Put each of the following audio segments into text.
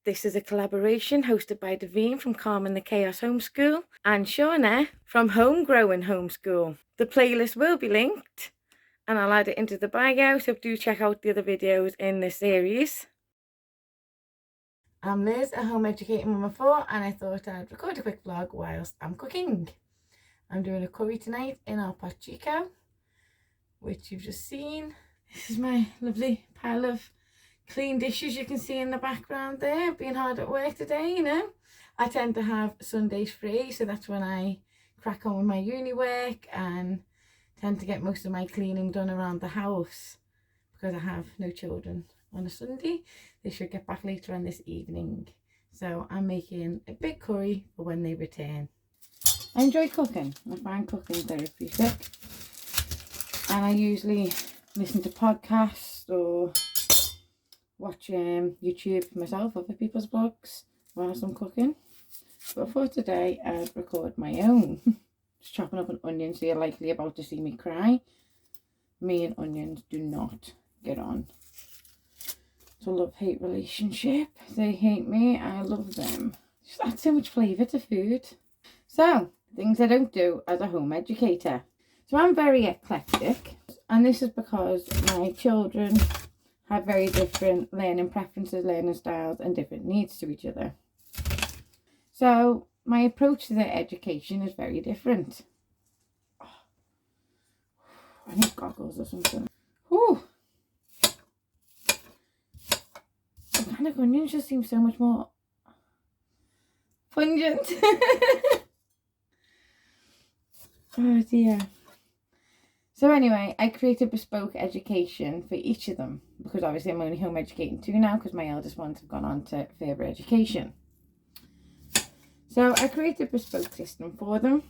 This is a collaboration hosted by Davine from Carmen the Chaos Homeschool and Shauna from Homegrowing Homeschool. The playlist will be linked and I'll add it into the bio, so do check out the other videos in this series. I'm Liz, a home educating mum of 4, and I thought I'd record a quick vlog whilst I'm cooking. I'm doing a curry tonight in our pot chico, which you've just seen. This is my lovely pile of clean dishes you can see in the background there. I've been hard at work today, you know. I tend to have Sundays free, so that's when I crack on with my uni work and tend to get most of my cleaning done around the house because I have no children on a Sunday. They should get back later on this evening. So I'm making a big curry for when they return. I enjoy cooking. I find cooking therapeutic. And I usually listen to podcasts or watch YouTube myself, other people's vlogs whilst I'm cooking. But for today, I'd record my own. Just chopping up an onion, so you're likely about to see me cry. Me and onions do not get on. It's a love-hate relationship. They hate me, I love them. Just add so much flavour to food. So, things I don't do as a home educator. So I'm very eclectic, and this is because my children have very different learning preferences, learning styles, and different needs to each other. So my approach to their education is very different. Oh, I need goggles or something. Whew. Organic onions just seem so much more pungent. Oh dear. So anyway, I created bespoke education for each of them, because obviously I'm only home educating 2 now because my eldest ones have gone on to further education. So I created a bespoke system for them,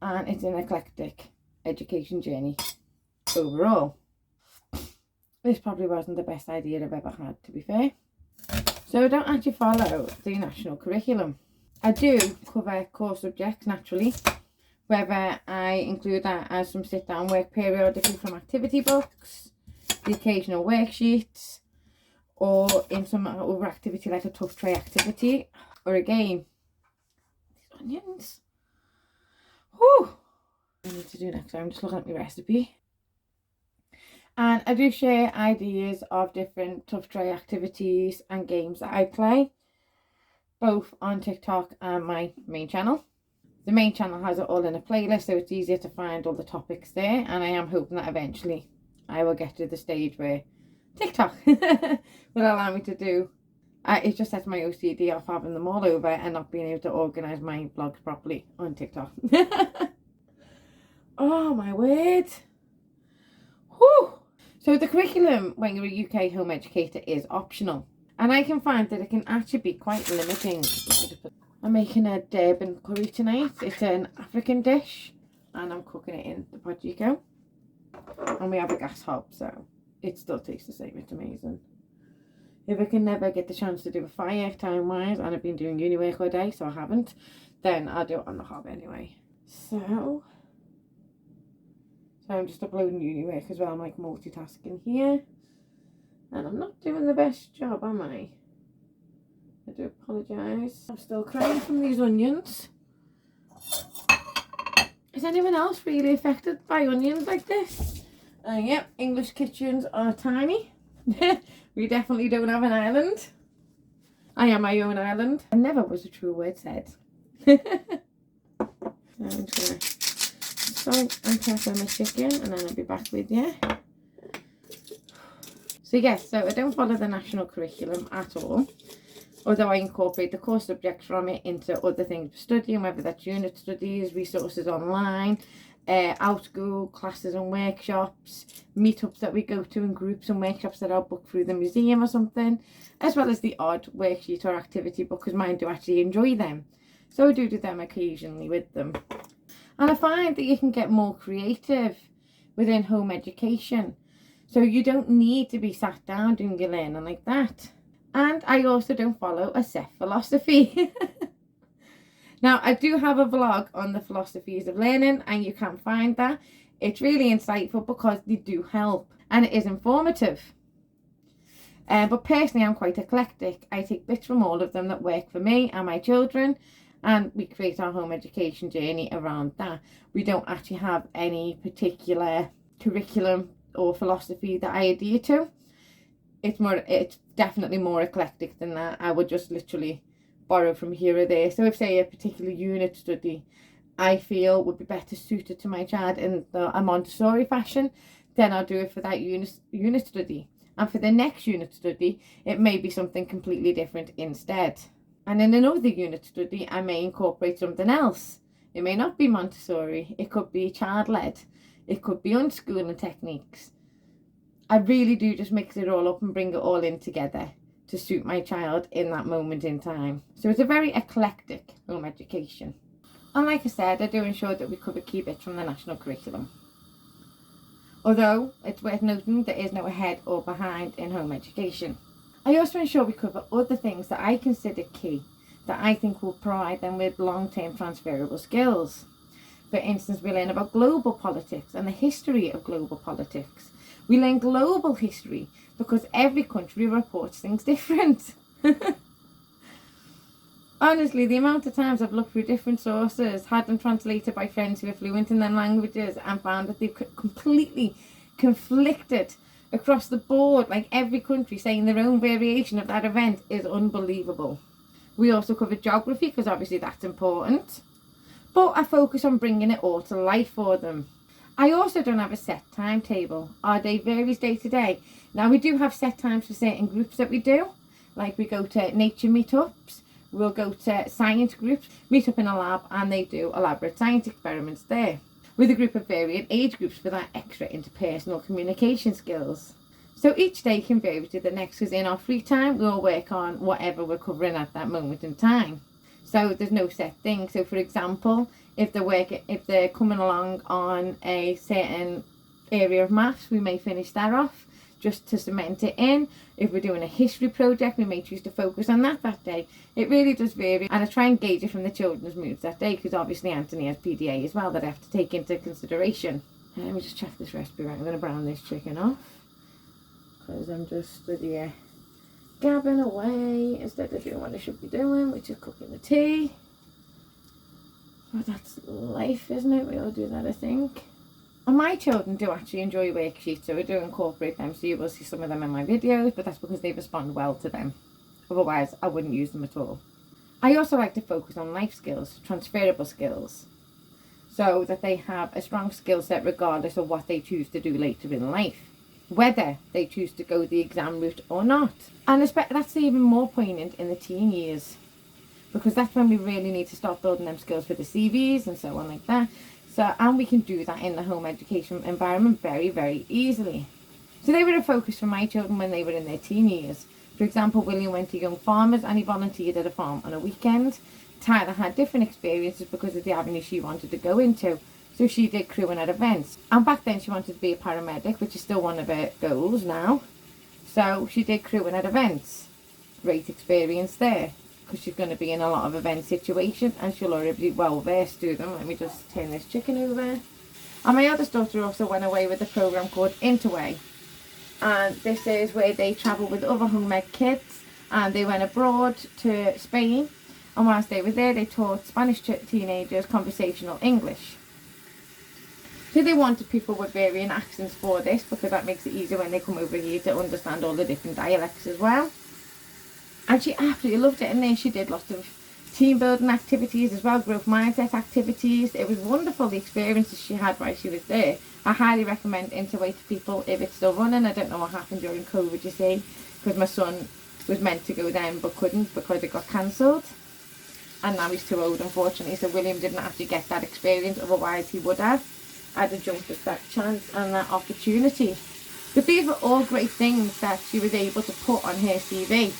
and it's an eclectic education journey overall. This probably wasn't the best idea I've ever had, to be fair. So I don't actually follow the national curriculum. I do cover core subjects naturally, whether I include that as some sit-down work periodically from activity books, the occasional worksheets, or in some other activity like a tough tray activity or a game. These onions. Whew. I need to do next time. I'm just looking at my recipe. And I do share ideas of different tough tray activities and games that I play, both on TikTok and my main channel. The main channel has it all in a playlist, so it's easier to find all the topics there, and I am hoping that eventually I will get to the stage where TikTok will allow me to do. It just sets my OCD off having them all over and not being able to organise my vlogs properly on TikTok. Oh my word. Whew. So the curriculum when you're a UK home educator is optional, and I can find that it can actually be quite limiting. I'm making a Durban curry tonight. It's an African dish, and I'm cooking it in the pot chico. And we have a gas hob, so it still tastes the same. It's amazing. If I can never get the chance to do a fire time-wise, and I've been doing uni work all day, so I haven't, then I'll do it on the hob anyway. So I'm just uploading uni work as well. I'm like multitasking here, and I'm not doing the best job, am I? I do apologise. I'm still crying from these onions. Is anyone else really affected by onions like this? Yep, English kitchens are tiny. We definitely don't have an island. I am my own island. And never was a true word said. I'm just going to salt and pepper my chicken, and then I'll be back with you. So yes, so I don't follow the national curriculum at all, although I incorporate the core subjects from it into other things for studying, whether that's unit studies, resources online, out-school classes and workshops, meetups that we go to in groups, and workshops that I'll book through the museum or something, as well as the odd worksheet or activity book, because mine do actually enjoy them. So I do them occasionally with them. And I find that you can get more creative within home education. So you don't need to be sat down doing your learning like that. And I also don't follow a set philosophy. Now, I do have a vlog on the philosophies of learning, and you can find that. It's really insightful because they do help, and it is informative. But personally, I'm quite eclectic. I take bits from all of them that work for me and my children, and we create our home education journey around that. We don't actually have any particular curriculum or philosophy that I adhere to. It's definitely more eclectic than that. I would just literally borrow from here or there. So if, say, a particular unit study I feel would be better suited to my child in a Montessori fashion, then I'll do it for that unit study. And for the next unit study, it may be something completely different instead. And in another unit study, I may incorporate something else. It may not be Montessori. It could be child-led. It could be unschooling techniques. I really do just mix it all up and bring it all in together to suit my child in that moment in time. So it's a very eclectic home education. And like I said, I do ensure that we cover key bits from the national curriculum. Although it's worth noting there is no ahead or behind in home education. I also ensure we cover other things that I consider key, that I think will provide them with long-term transferable skills. For instance, we learn about global politics and the history of global politics. We learn global history because every country reports things different. Honestly, the amount of times I've looked through different sources, had them translated by friends who are fluent in their languages, and found that they've completely conflicted across the board, like every country saying their own variation of that event, is unbelievable. We also cover geography because obviously that's important, but I focus on bringing it all to life for them. I also don't have a set timetable. Our day varies day to day. Now, we do have set times for certain groups that we do, like we go to nature meetups. We'll go to science groups, meet up in a lab, and they do elaborate science experiments there, with a group of varying age groups for that extra interpersonal communication skills. So each day can vary to the next, because in our free time, we'll work on whatever we're covering at that moment in time. So there's no set thing. So for example, if they're coming along on a certain area of maths, we may finish that off just to cement it in. If we're doing a history project, we may choose to focus on that day. It really does vary, and I try and gauge it from the children's moods that day, because obviously Anthony has PDA as well that I have to take into consideration. Let me just check this recipe right. I'm going to brown this chicken off because I'm just gabbing away instead of doing what I should be doing, which is cooking the tea. But that's life, isn't it? We all do that, I think. And my children do actually enjoy worksheets, so I do incorporate them, so you will see some of them in my videos, but that's because they respond well to them. Otherwise, I wouldn't use them at all. I also like to focus on life skills, transferable skills, so that they have a strong skill set regardless of what they choose to do later in life, whether they choose to go the exam route or not. And that's even more poignant in the teen years, because that's when we really need to start building them skills for the CVs and so on like that. And we can do that in the home education environment very, very easily. So they were a focus for my children when they were in their teen years. For example, William went to Young Farmers and he volunteered at a farm on a weekend. Tyler had different experiences because of the avenue she wanted to go into. So she did crewing at events. And back then she wanted to be a paramedic, which is still one of her goals now. So she did crewing at events. Great experience there, because she's going to be in a lot of event situations and she'll already be well versed to them. Let me just turn this chicken over. And my eldest daughter also went away with a program called Interway, and this is where they travel with other home ed kids, and they went abroad to Spain, and whilst they were there they taught Spanish teenagers conversational English. So they wanted people with varying accents for this, because that makes it easier when they come over here to understand all the different dialects as well. And she absolutely loved it, and then she did lots of team building activities as well, growth mindset activities. It was wonderful, the experiences she had while she was there. I highly recommend Interway to people if it's still running. I don't know what happened during COVID, you see, because my son was meant to go then but couldn't because it got cancelled. And now he's too old, unfortunately, so William didn't actually get that experience, otherwise he would have. I'd have jumped at that chance and that opportunity. But these were all great things that she was able to put on her CV,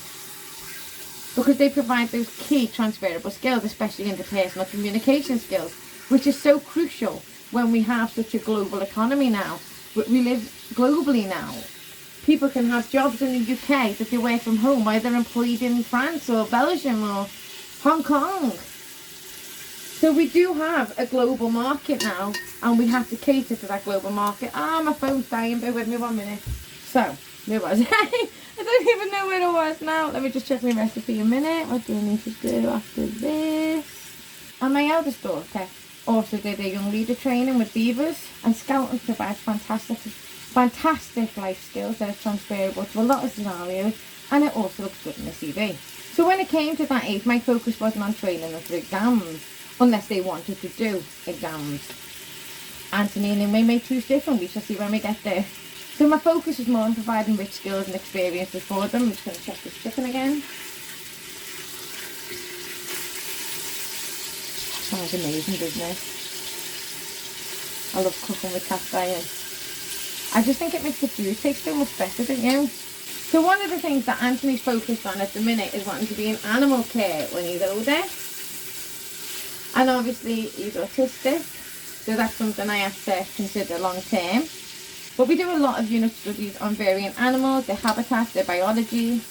because they provide those key transferable skills, especially interpersonal communication skills, which is so crucial when we have such a global economy now. We live globally now. People can have jobs in the UK that they work from home, while they're employed in France or Belgium or Hong Kong. So we do have a global market now, and we have to cater to that global market. My phone's dying, bear with me 1 minute. So, there was. I don't don't even know where I was now. Let me just check my recipe a minute. What do I need to do after this? And my eldest daughter also did a young leader training with beavers, and scouting provides fantastic life skills that are transferable to a lot of scenarios, and it also looks good in the CV. So when it came to that age, my focus wasn't on training them for exams, unless they wanted to do exams. Anthony and Amy may choose different, we shall see when we get there. So my focus is more on providing rich skills and experiences for them. I'm just going to check this chicken again. Sounds amazing, doesn't it? I love cooking with cast iron. I just think it makes the food taste so much better, don't you? So one of the things that Anthony's focused on at the minute is wanting to be in animal care when he's older. And obviously he's autistic, so that's something I have to consider long term. But we do a lot of unit studies on varying animals, their habitats, their biology,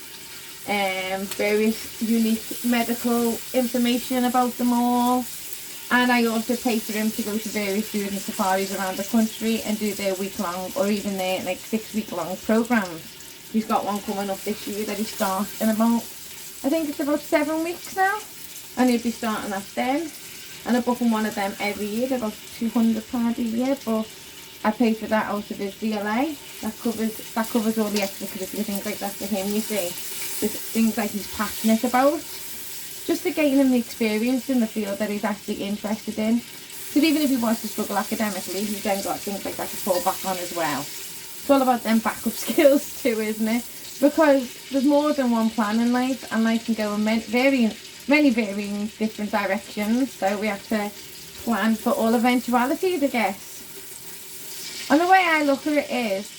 various unique medical information about them all. And I also pay for him to go to various student safaris around the country and do their week-long or even their 6-week-long programmes. He's got one coming up this year that he starts in about, I think it's about 7 weeks now. And he'll be starting that then. And I'm booking one of them every year. They're about £200 a year, but I pay for that out of his DLA. That covers all the extracurricular things like that for him, you see. There's things like he's passionate about. Just to gain him the experience in the field that he's actually interested in. Because even if he wants to struggle academically, he's then got things like that to fall back on as well. It's all about them backup skills too, isn't it? Because there's more than one plan in life, and life can go in many varying different directions. So we have to plan for all eventualities, I guess. And the way I look at it is,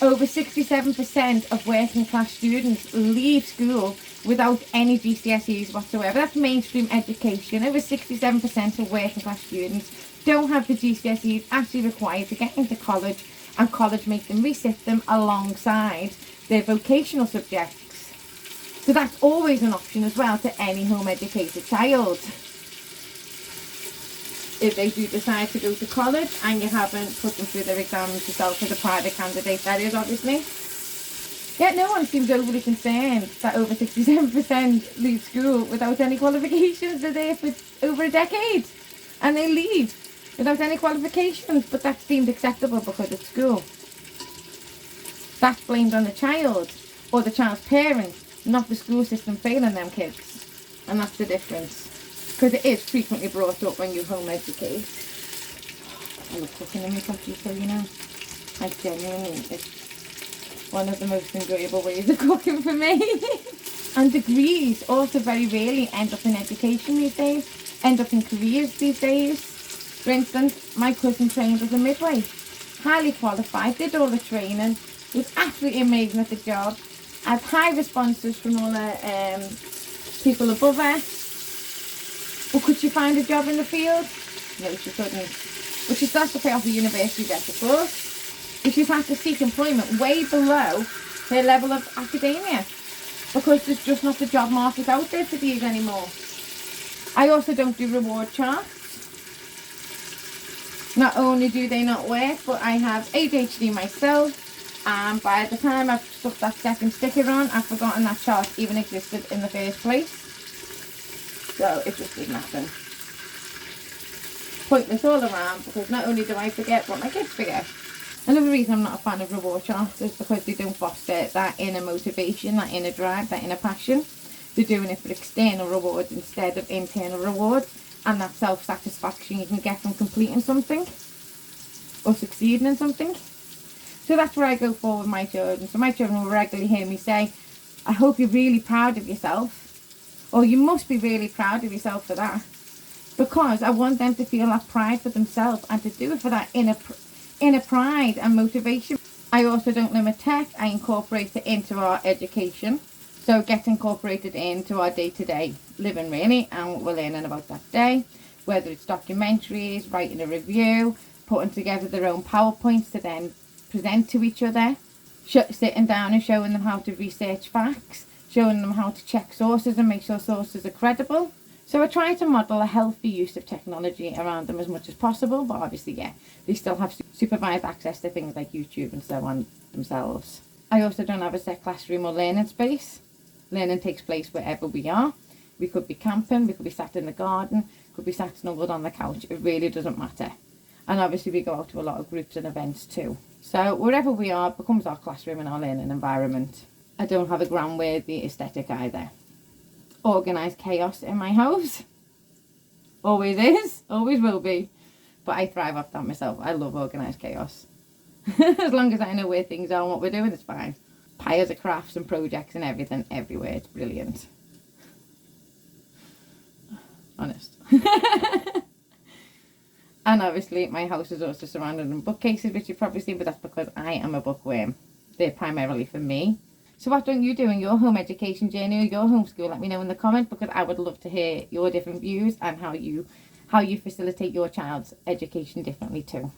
over 67% of working class students leave school without any GCSEs whatsoever. That's mainstream education. Over 67% of working class students don't have the GCSEs actually required to get into college, and college make them resit them alongside their vocational subjects. So that's always an option as well to any home educated child. If they do decide to go to college and you haven't put them through their exams yourself as a private candidate, that is obviously. Yet no one seems overly concerned that over 67% leave school without any qualifications. They're there for over a decade and they leave without any qualifications, but that's deemed acceptable because it's school. That's blamed on the child or the child's parents, not the school system failing them kids. And that's the difference. Because it is frequently brought up when you home educate. I love cooking in my computer, you know. Like genuinely, it's one of the most enjoyable ways of cooking for me. And degrees also very rarely end up in education these days, end up in careers these days. For instance, my cousin trained as a midwife, highly qualified, did all the training, was absolutely amazing at the job, had high responses from all the people above her. But could she find a job in the field? No, she couldn't. But she starts to pay off a university debt, of course. But she's had to seek employment way below her level of academia, because there's just not the job market out there for these anymore. I also don't do reward charts. Not only do they not work, but I have ADHD myself, and by the time I've stuck that second sticker on, I've forgotten that chart even existed in the first place. So it just didn't happen. Pointless all around, because not only do I forget, but my kids forget. Another reason I'm not a fan of reward charts is because they don't foster that inner motivation, that inner drive, that inner passion. They're doing it for external rewards instead of internal rewards, and that self-satisfaction you can get from completing something or succeeding in something. So that's where I go for with my children. So my children will regularly hear me say, I hope you're really proud of yourself. Or you must be really proud of yourself for that. Because I want them to feel that pride for themselves and to do it for that inner pride and motivation. I also don't limit tech. I incorporate it into our education. So it gets incorporated into our day-to-day living really, and what we're learning about that day. Whether it's documentaries, writing a review, putting together their own PowerPoints to then present to each other. Sitting down and showing them how to research facts. Showing them how to check sources and make sure sources are credible. So I try to model a healthy use of technology around them as much as possible, but obviously, yeah, they still have supervised access to things like YouTube and so on themselves. I also don't have a set classroom or learning space. Learning takes place wherever we are. We could be camping, we could be sat in the garden, could be sat snuggled on the couch. It really doesn't matter. And obviously we go out to a lot of groups and events too. So wherever we are becomes our classroom and our learning environment. I don't have a ground-worthy aesthetic either. Organised chaos in my house. Always is, always will be. But I thrive off that myself. I love organised chaos. As long as I know where things are and what we're doing, it's fine. Piles of crafts and projects and everything everywhere. It's brilliant. Honest. And obviously my house is also surrounded in bookcases, which you've probably seen, but that's because I am a bookworm. They're primarily for me. So what don't you do in your home education journey or your homeschool? Let me know in the comments, because I would love to hear your different views and how you facilitate your child's education differently too.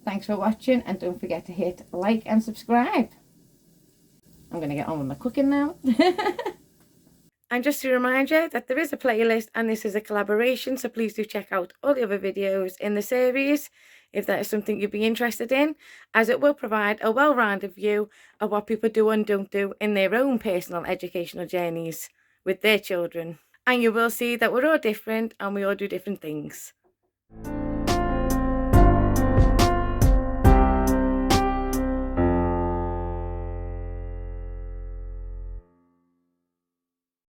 Thanks for watching, and don't forget to hit like and subscribe. I'm going to get on with my cooking now. And just to remind you that there is a playlist and this is a collaboration, so please do check out all the other videos in the series if that is something you'd be interested in, as it will provide a well-rounded view of what people do and don't do in their own personal educational journeys with their children. And you will see that we're all different and we all do different things.